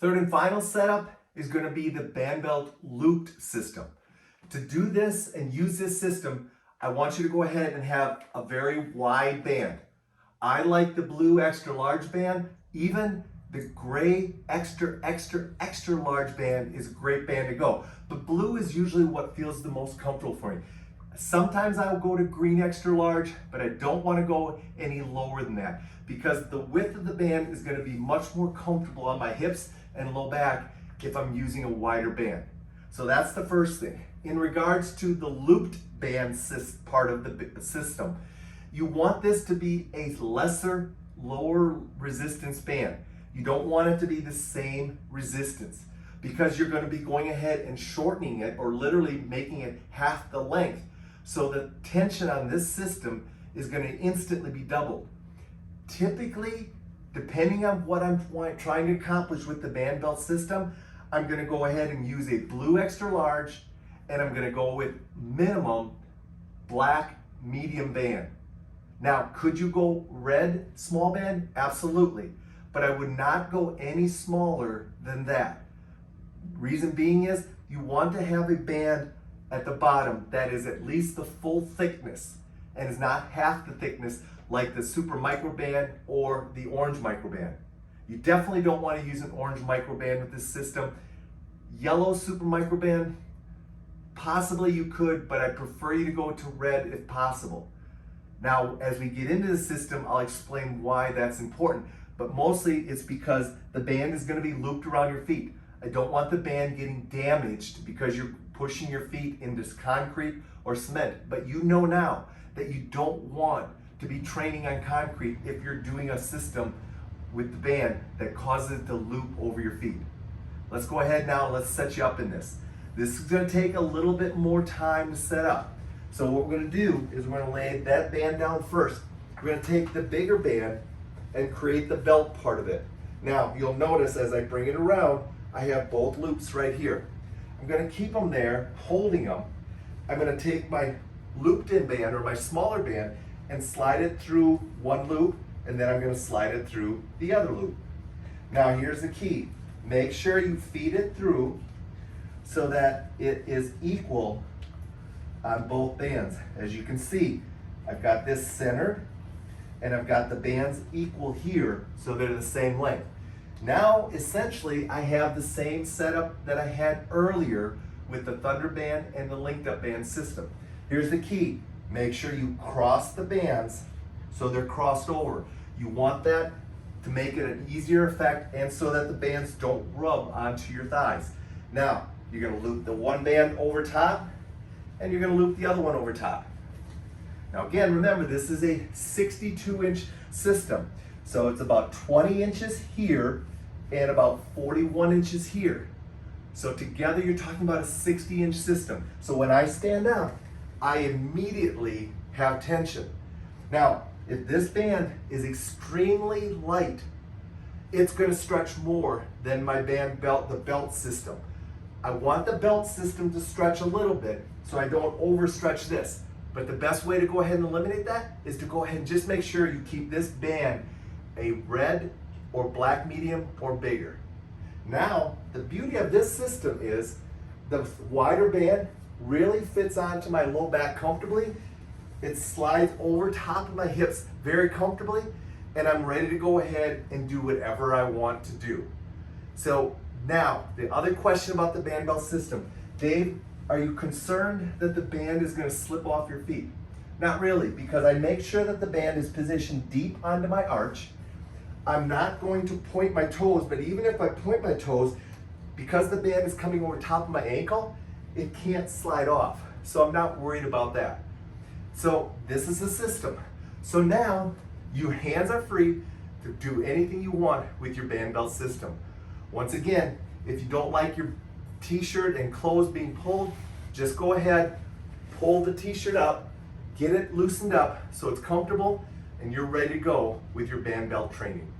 Third and final setup is going to be the band belt looped system. To do this and use this system, I want you to go ahead and have a very wide band. I like the blue extra large band. Even the gray extra large band is a great band to go. But blue is usually what feels the most comfortable for me. Sometimes I'll go to green extra large, but I don't want to go any lower than that because the width of the band is going to be much more comfortable on my hips and low back if I'm using a wider band. So that's the first thing. In regards to the looped band part of the system, you want this to be a lesser, lower resistance band. You don't want it to be the same resistance because you're going to be going ahead and shortening it or literally making it half the length. So the tension on this system is going to instantly be doubled. Typically, depending on what I'm trying to accomplish with the band belt system, I'm going to go ahead and use a blue extra large and I'm going to go with minimum black medium band. Now, could you go red small band? Absolutely. But I would not go any smaller than that. Reason being is you want to have a band at the bottom that is at least the full thickness and is not half the thickness like the super micro band or the orange micro band. You definitely don't want to use an orange micro band with this system. Yellow super micro band, possibly you could, but I prefer you to go to red if possible. Now, as we get into the system, I'll explain why that's important, but mostly it's because the band is going to be looped around your feet. I don't want the band getting damaged because you're pushing your feet into concrete or cement, but you know now that you don't want to be training on concrete if you're doing a system with the band that causes it to loop over your feet. Let's go ahead now and let's set you up in this. This is going to take a little bit more time to set up. So what we're going to do is we're going to lay that band down first. We're going to take the bigger band and create the belt part of it. Now you'll notice as I bring it around, I have both loops right here. I'm going to keep them there, holding them. I'm going to take my looped in band or my smaller band and slide it through one loop, and then I'm going to slide it through the other loop. Now here's the key. Make sure you feed it through so that it is equal on both bands. As you can see, I've got this centered and I've got the bands equal here so they're the same length. Now, essentially, I have the same setup that I had earlier with the Thunder band and the linked up band system. Here's the key. Make sure you cross the bands so they're crossed over. You want that to make it an easier effect and so that the bands don't rub onto your thighs. Now, you're going to loop the one band over top and you're going to loop the other one over top. Now again, remember this is a 62-inch system. So it's about 20 inches here and about 41 inches here. So together you're talking about a 60-inch system. So when I stand up, I immediately have tension. Now, if this band is extremely light, it's going to stretch more than my band belt, the belt system. I want the belt system to stretch a little bit so I don't overstretch this. But the best way to go ahead and eliminate that is to go ahead and just make sure you keep this band a red or black medium or bigger. Now, the beauty of this system is the wider band really fits onto my low back comfortably. It slides over top of my hips very comfortably, and I'm ready to go ahead and do whatever I want to do. So now, the other question about the band belt system. Dave, are you concerned that the band is going to slip off your feet? Not really, because I make sure that the band is positioned deep onto my arch. I'm not going to point my toes, but even if I point my toes, because the band is coming over top of my ankle, it can't slide off. So I'm not worried about that. So this is the system. So now your hands are free to do anything you want with your band belt system. Once again, if you don't like your t-shirt and clothes being pulled, just go ahead, pull the t-shirt up, get it loosened up so it's comfortable, and you're ready to go with your band belt training.